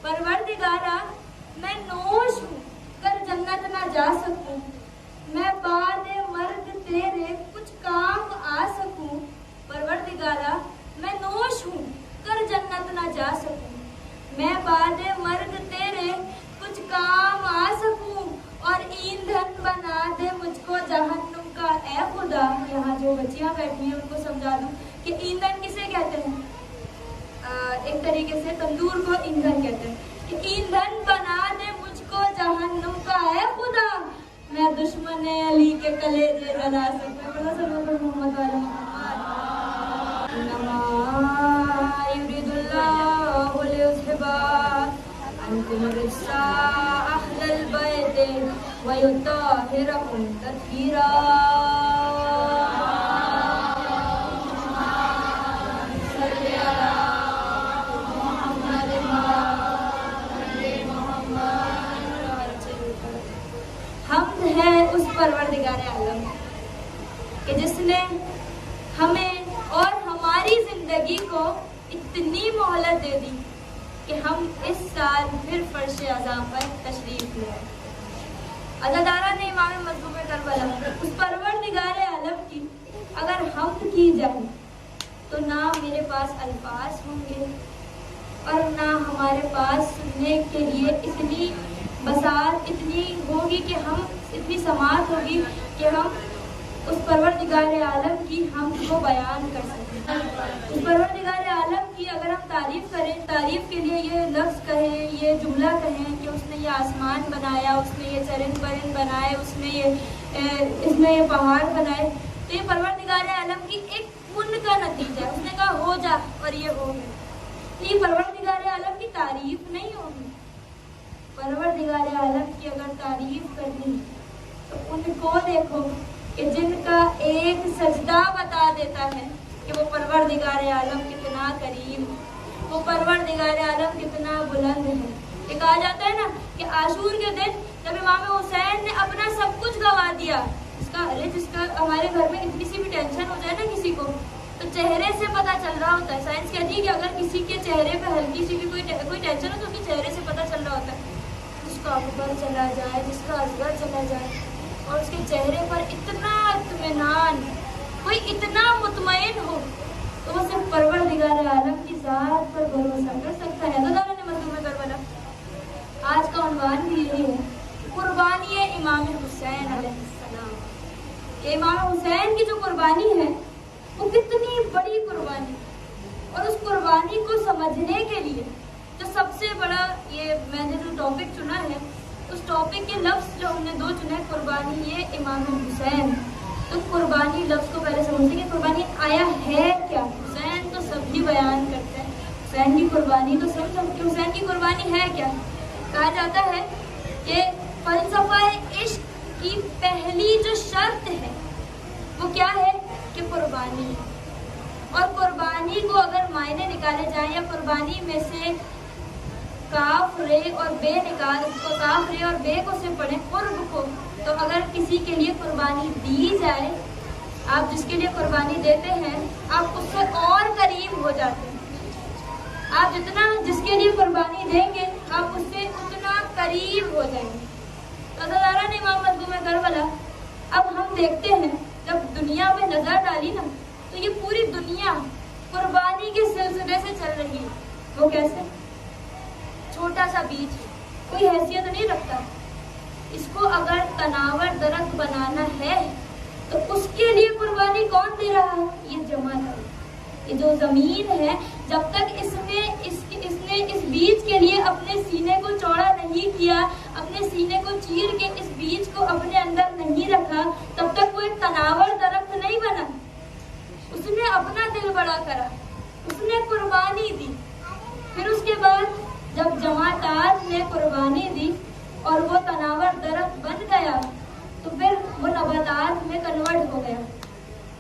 परवरदिगारा मैं नोश हूँ कर जन्नत ना जा सकूँ, मैं बादे मर्ग तेरे कुछ काम आ सकूँ। परवरदिगारा मैं नोश हूँ कर जन्नत ना जा सकूँ, मैं बादे मर्ग तेरे कुछ काम आ सकूँ, और ईंधन बना दे मुझको जहन्नुम का ए खुदा। यहाँ जो बच्चियाँ बैठी हैं उनको समझा दूँ कि ईंधन किसे कहते हैं। एक तरीके से तंदूर को ईंधन कहते हैं कि ईंधन बना दे मुझको जहन्नुम का ए खुदा, मैं दुश्मन अली के कलेजे जला सकूँ। बड़ा समय पर मोहम्मद वाला वयुत्ताहिरकुम तत्हीरा। हमद है उस परवरदिगार आलम कि जिसने हमें और हमारी जिंदगी को इतनी मोहलत दे दी कि हम इस साल फिर फर्श अज़ाम पर तशरीफ ले आए। अज़ादारा ने इमाम मज़लूम करबला उस परवरदिगार आलम की अगर हमद की जाए तो ना मेरे पास अल्फाज होंगे और ना हमारे पास सुनने के लिए इतनी बसात इतनी होगी कि हम इतनी समात होगी कि हम उस परवरदिगार आलम की हम को बयान कर सकते हैं। उस परवरदिगार आलम की अगर हम तारीफ़ करें, तारीफ़ के लिए ये लफ्ज़ कहें, ये जुमला कहें कि उसने ये आसमान बनाया, उसने ये चरिंद परिंद बनाए, इसने ये पहाड़ बनाए, तो ये परवरदिगार आलम की एक पुण्य का नतीजा है। उसने कहा हो जा और ये हो गया, तो ये परवरदिगार आलम की तारीफ़ नहीं होगी। परवरदिगार आलम की अगर तारीफ़ करनी तो उनको देखो कि जिनका एक सजदा बता देता है कि वो परवरदिगार आलम कितना करीम, वो परवरदिगार आलम कितना बुलंद है। ये कहा जाता है ना कि आशूर के दिन जब इमाम हुसैन ने अपना सब कुछ गवा दिया, जिसका हमारे घर में इतनी सी भी टेंशन हो जाए ना किसी को, तो चेहरे से पता चल रहा होता है। साइंस कहती है कि अगर किसी के चेहरे पे हल्की सी भी कोई टेंशन हो तो उसके चेहरे से पता चल रहा होता है। जिसका अकबर चला जाए, जिसका असगर चला जाए, और उसके चेहरे पर इतना इत्मीनान, कोई इतना मुतमईन हो, तो वो सिर्फ परवरदिगार आलम की ज़ात पर भरोसा कर सकता है। तो दादा ने मज़लूम करबला आज का उन्वान भी यही है, कुर्बानी इमाम हुसैन अलैहिस्सलाम। ये इमाम हुसैन की जो कुर्बानी है वो कितनी बड़ी कुर्बानी, और उस कुर्बानी को समझने के लिए जो सबसे बड़ा ये मैंने जो टॉपिक चुना है, उस टॉपिक के लफ्ज़ जो हमने दो चुने, कुर्बानी ये इमाम हुसैन। तो कुर्बानी लफ्ज़ को पहले समझते कि कुर्बानी आया है क्या। हुसैन तो सभी बयान करते हैं, हुसैन की कुर्बानी तो सब समझते। हुसैन की कुर्बानी है क्या। कहा जाता है कि फ़लसफ़ा इश्क की पहली जो शर्त है वो क्या है कि कुर्बानी है। और कुर्बानी को अगर मायने निकाले जाए या कुर्बानी में से काफ रे और बे निकाल उसको, काफ रे और बे को से पढ़े कुर्ब को, तो अगर किसी के लिए कुर्बानी दी जाए, आप जिसके लिए कुर्बानी देते हैं आप उससे और करीब हो जाते हैं। आप जितना जिसके लिए कुर्बानी देंगे आप उससे उतना करीब हो जाएंगे। तो अज़ादारा ने इमाम मज़लूम करबला अब हम देखते हैं जब दुनिया में नजर डाली ना, तो ये पूरी दुनिया कुर्बानी के सिलसिले से चल रही है। वो कैसे, छोटा सा बीज कोई हैसियत नहीं रखता, इसको अगर तनावर दरख्त बनाना है तो उसके लिए कुर्बानी कौन दे रहा है, ये जमात है। ये जो जमीन है, जब तक इसने इस बीज के लिए अपने सीने को चौड़ा नहीं किया, अपने सीने को चीर के इस बीज को अपने अंदर नहीं रखा, तब तक वो एक तनावर दरख्त नहीं बना। उसने अपना दिल बड़ा करा, उसने कुर्बानी दी। फिर उसके बाद जब जमात ने कुर्बानी दी और वो तनावर दरख्त बन गया, तो फिर वो नबातात में कन्वर्ट हो गया।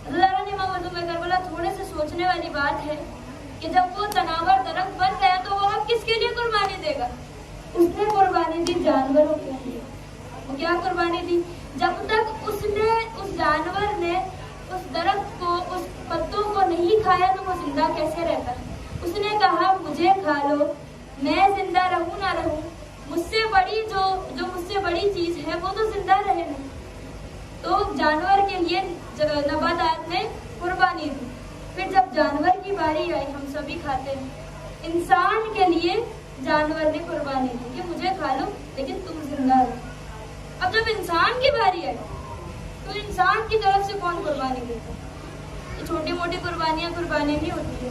अल्लाह ने इमाम मज़लूम करबला थोड़े से सोचने वाली बात है कि जब वो तनावर दरख्त बन गया तो वो अब किसके लिए कुर्बानी देगा। उसने कुर्बानी दी जानवरों के लिए। वो क्या कुर्बानी दी, जब तक उसने उस जानवर ने उस दरख्त को, उस पत्तों को नहीं खाया तो वो जिंदा कैसे रहता। उसने कहा मुझे खा लो, मैं जिंदा رہوں نہ رہوں، مجھ سے بڑی جو مجھ سے بڑی چیز ہے وہ تو زندہ رہے نا۔ تو جانور کے لیے نباتات نے قربانی دی، پھر جب جانور کی باری آئی، ہم سبھی کھاتے ہیں، انسان کے لیے جانور نے قربانی دی کہ مجھے کھا لو لیکن تم زندہ رہو۔ اب جب انسان کی باری آئی تو انسان کی طرف سے کون قربانی دیتا؟ یہ چھوٹی موٹی قربانیاں قربانی نہیں ہوتی ہے،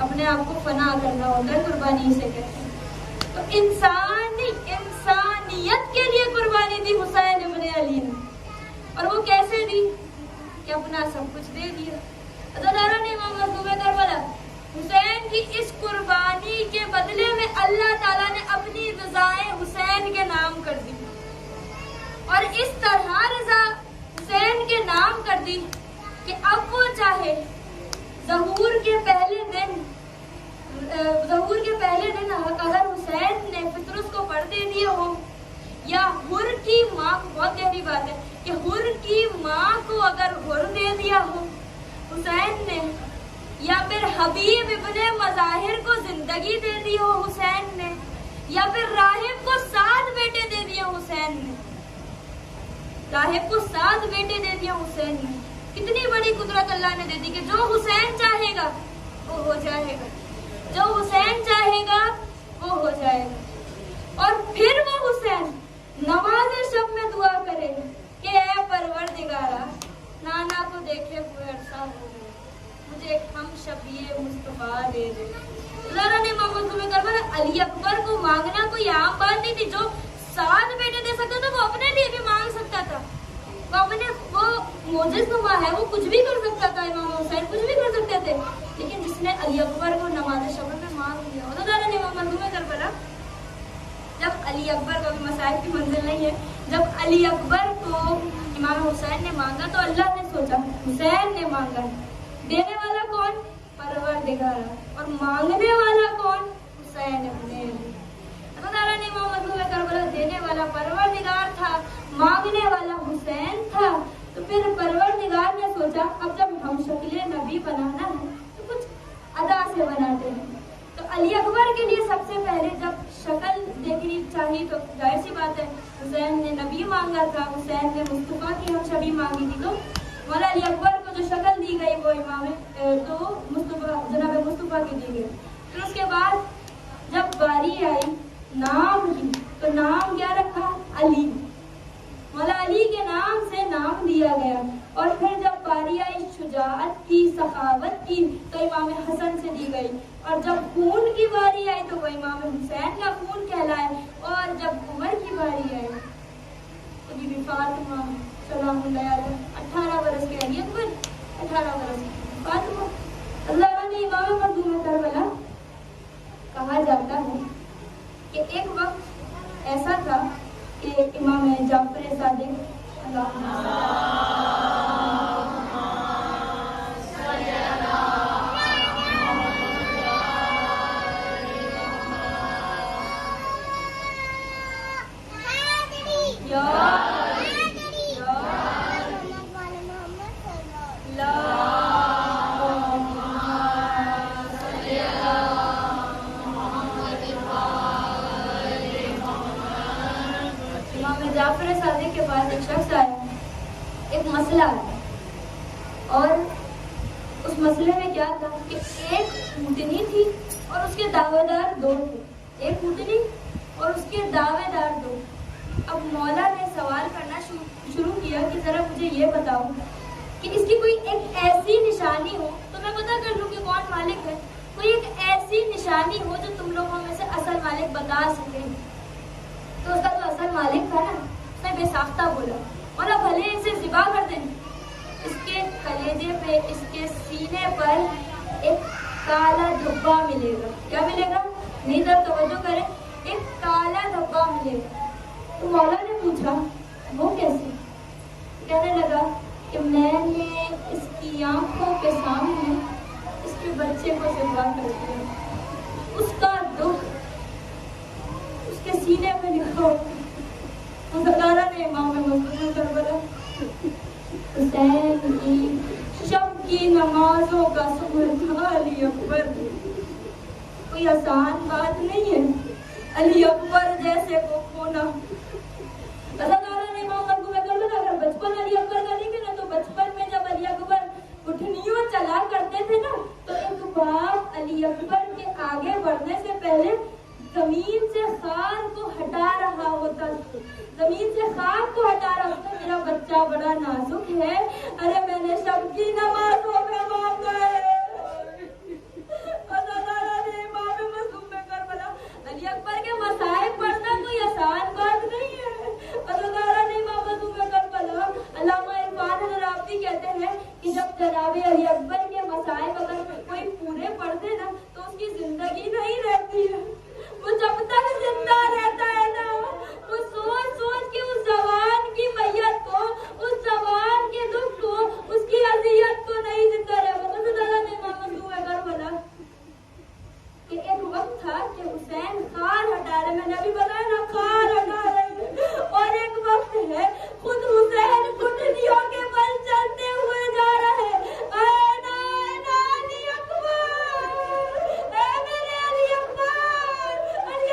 اپنے آپ کو فنا کرنا ہوتا ہے، قربانی اسے کہتے ہیں۔ تو انسانیت کے لیے قربانی دی حسین ابن علی نے، اور وہ کیسے دی کہ اپنا سب کچھ دے دیا۔ عزاداران امام مظلوم کربلا، حسین کی اس قربانی کے بدلے میں اللہ تعالیٰ نے اپنی رضائے حسین کے نام کر دی، اور اس طرح رضا حسین کے نام کر دی کہ اب وہ چاہے ظہور کے پہلے دن اگر حسین نے فطرس کو پڑھ دے دیا ہو، یا حر کی ماں کو، بہت گہری بات ہے کہ حر کی ماں کو اگر حر دے دیا ہو حسین نے، یا پھر حبیب ابن مظاہر کو زندگی دے دی ہو حسین نے، یا پھر راہب کو 7 بیٹے دے دیے حسین نے، راہب کو 7 بیٹے دے دیا حسین نے، کتنی بڑی قدرت اللہ نے دے دی کہ جو حسین چاہے گا وہ ہو جائے گا، جو حسین چاہے گا وہ ہو جائے گا۔ اور پھر وہ حسین نماز شب میں دعا کرے کہ اے پروردگارا، نانا کو دیکھے ہوئے عرصہ ہو گیا، مجھے ایک ہم شبیہ مصطفیٰ دے دے۔ ذرا نے محمد تمہیں کربلا علی اکبر کو مانگنا کوئی عام بات نہیں تھی، جو 7 بیٹے دے سکتا تھا وہ اپنے لیے بھی مانگ سکتا تھا، وہ موجز نما ہے، وہ کچھ بھی کر سکتا تھا، امام حسین کچھ بھی کر سکتے تھے، لیکن جس نے علی اکبر کو نماز شب میں مانگ لیا۔ ذرا نے محمد تمہیں کربلا، جب علی اکبر کو بھی مسائل کی منزل نہیں ہے، جب علی اکبر کو امام حسین نے مانگا تو اللہ نے سوچا حسین نے مانگا، دینے والا کون؟ پروردگار، اور مانگنے والا کون؟ حسین ابن علی۔ اللہ نے محمد میں کربلا دینے والا پروردگار تھا، مانگنے والا حسین تھا، تو پھر پروردگار نے سوچا اب جب ہم شکل نبی بنانا ہے تو کچھ ادا سے بناتے ہیں۔ تو علی اکبر کے لیے سب سے پہلے جب شکل دیکھنی چاہیے تو ظاہر سی بات ہے حسین نے نبی مانگا تھا، حسین نے مصطفیٰ کی ہم شبی مانگی تھی، تو مولا علی اکبر کو جو شکل دی گئی وہ جناب مصطفیٰ کی دی گئی۔ پھر اس کے بعد جب باری آئی نام کی تو نام کیا رکھا؟ علی، مولا علی کے نام سے نام دیا گیا۔ اور پھر جب باری آئی شجاعت کی، سخاوت کی تو امام حسن سے دی گئی، اور جب خون کی باری آئی تو وہ امام حسین کا خون کہلائے، اور جب عمر کی باری آئی تو بی بی فاطمہ سلام اللہ علیہ 18 برس کے علی اکبر، 18 برس کی فاطمہ۔ اللہ نے امام مظلوم کربلا کہا جاتا ہے کہ ایک وقت ایسا تھا کہ امام جعفر صادق جعفر صادق کے پاس ایک شخص آیا، ایک مسئلہ آیا، اور اس مسئلے میں کیا تھا کہ ایک اونٹنی تھی اور اس کے دعوے دار 2 تھے، ایک اونٹنی اور اس کے دعوے دار 2۔ اب مولا نے سوال کرنا شروع کیا کہ ذرا مجھے یہ بتاؤ کہ اس کی کوئی ایک ایسی نشانی ہو تو میں پتہ کر لوں کہ کون مالک ہے، کوئی ایک ایسی نشانی ہو جو تم لوگوں میں سے اصل مالک بتا سکے۔ تو اس کا جو اصل مالک تھا نا، اس نے بے ساختہ بولا مولا بھلے اسے ذبح کر دیں، اس کے کلیجے پہ، اس کے سینے پر ایک کالا دھبا ملے گا۔ کیا ملے گا؟ نہیں تو توجہ کریں، ایک کالا دھبا ملے گا۔ تو مولا نے پوچھا وہ کیسے؟ کہنے لگا کہ میں نے اس کی آنکھوں کے سامنے اس کے بچے کو ذبح کر دیا، اس کا دکھ اس کے سینے پہ لکھا۔ مزدارہ نے امام مظلوم کربلا حسین کی شب کی نمازوں کا سمجھا علی اکبر، کوئی آسان بات نہیں ہے۔ अली अकबर जैसे को खोना। अल्लाह ने इमाम अबू बकर बता, अगर बचपन अली अकबर का देखे ना तो बचपन में जब अली अकबर उठनियों चला करते थे ना, तो एक बाप अली अकबर के आगे बढ़ने से पहले जमीन से खार को हटा रहा होता था, जमीन से खार को हटा रहा होता। मेरा बच्चा बड़ा नाजुक है, अरे मैंने सबकी नमाजों में मांगा है। अली अकबर के मसाइब पढ़ना कोई आसान बात नहीं है। अल्लामा इरफान रावती कहते हैं कि जब जनाबे अली अकबर के मसाइब अगर कोई पूरे पढ़ते ना तो उसकी जिंदगी नहीं रहती है। वो जब तक जिंदा रहता है ना, वो सोच सोच के उस जवान की मैयत को, उस जवान के दुख को, उसकी अजियत को नहीं जिंदा रह पाता। तो दादा ने बोला कि एक वक्त था कि हुसैन खार हटा रहे, मैंने अभी बताया ना खार हटा रहे, और एक वक्त है खुद हुसैन घुटनियों के बल चलते हुए जा रहे हैं। अली अकबर, मेरे अली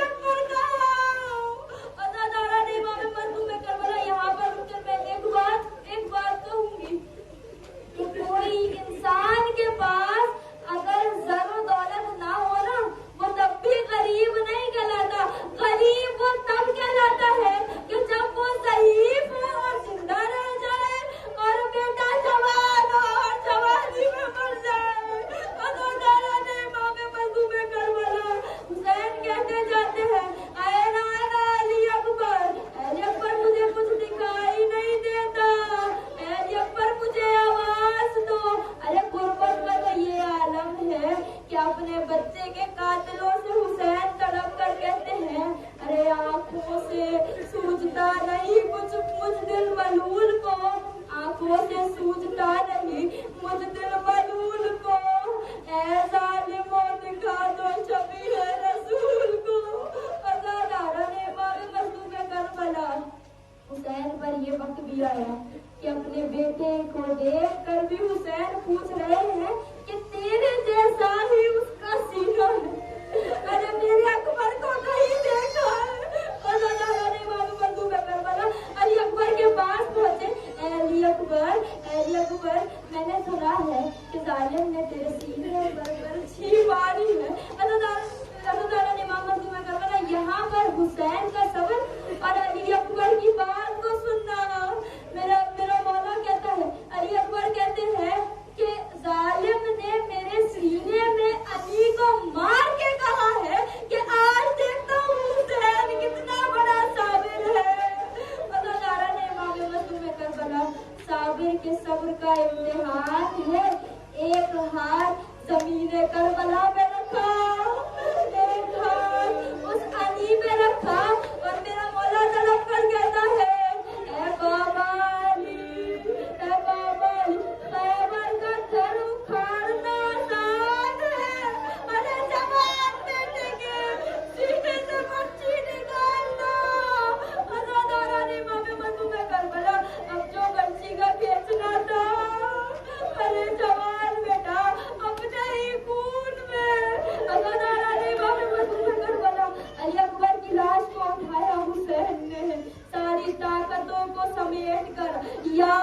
अकबर कहाँ? और दादा ने इमाम मजलूम में करबला यहाँ पर रुककर मैं एक बात कहूंगी कि कोई इंसान के पास अगर ज़रो दौलत ना हो ना, वो तब भी गरीब नहीं कहलाता। गरीब वो तब कहलाता है कि जब वो ज़ईफ हो और जिंदा रह जाए, और बेटा जवान हो और जवानी में मर जाए। ने इमाम मजलूम में करबला हुसैन कहते जाते हैं, आना अली अकबर मुझे कुछ दिखाई नहीं देता, अली अकबर मुझे आवाज दो। अरे गुर्बत का तो ये आलम है कि अपने बच्चे के कातिलों से हुसैन तड़प कर कहते हैं, अरे आंखों से सूझता नहीं कुछ मुझ दिल मलूल को, आंखों से सूझता नहीं मुझ दिल मलूल को, ऐ जालिमों दिखा दो शबीह रसूल को। अज़ादारा ने इमाम मजलूम में करबला हुसैन पर ये वक्त भी आया कि अपने बेटे को देख कर भी हुसैन पूछ रहे हैं कि तेरे जैसा ही उसका सीना है। अरे मेरे अकबर को नहीं देखा है। अली अकबर के पास पहुंचे, अली अकबर मैंने सुना है कि जालिम ने तेरे सीने पर छी मारी है। यहाँ पर हुसैन का सबर और अली अकबर की बात को सुनना। मेरा मौला कहता है, अली अकबर कहते हैं कि जालिम ने मेरे सीने में अली को मार के कहा है कि आज देखता हूँ हुसैन कितना बड़ा साबिर है। ने इमाम मजलूम में करबला साबिर के सब्र का इम्तिहान है। एक हाथ ज़मीने करबला में रखा, एक हाथ उस अली में रखा, और मेरा मौला तड़प कर कहता है, ए बाबा अली, खैबर का घर उखाड़ना आसान है, अरे जवान बेटे के सीने से बच्ची निकालना। अज़ादारा ने इमाम मजलूम में करबला अब जो बच्ची का बेचना था, अरे जवान बेटा अपने ही खून में। अज़ादारा ने इमाम मजलूम में करबला अली अकबर की लाश को उठाया हुसैन ने, सारी ताकतों को समेट कर या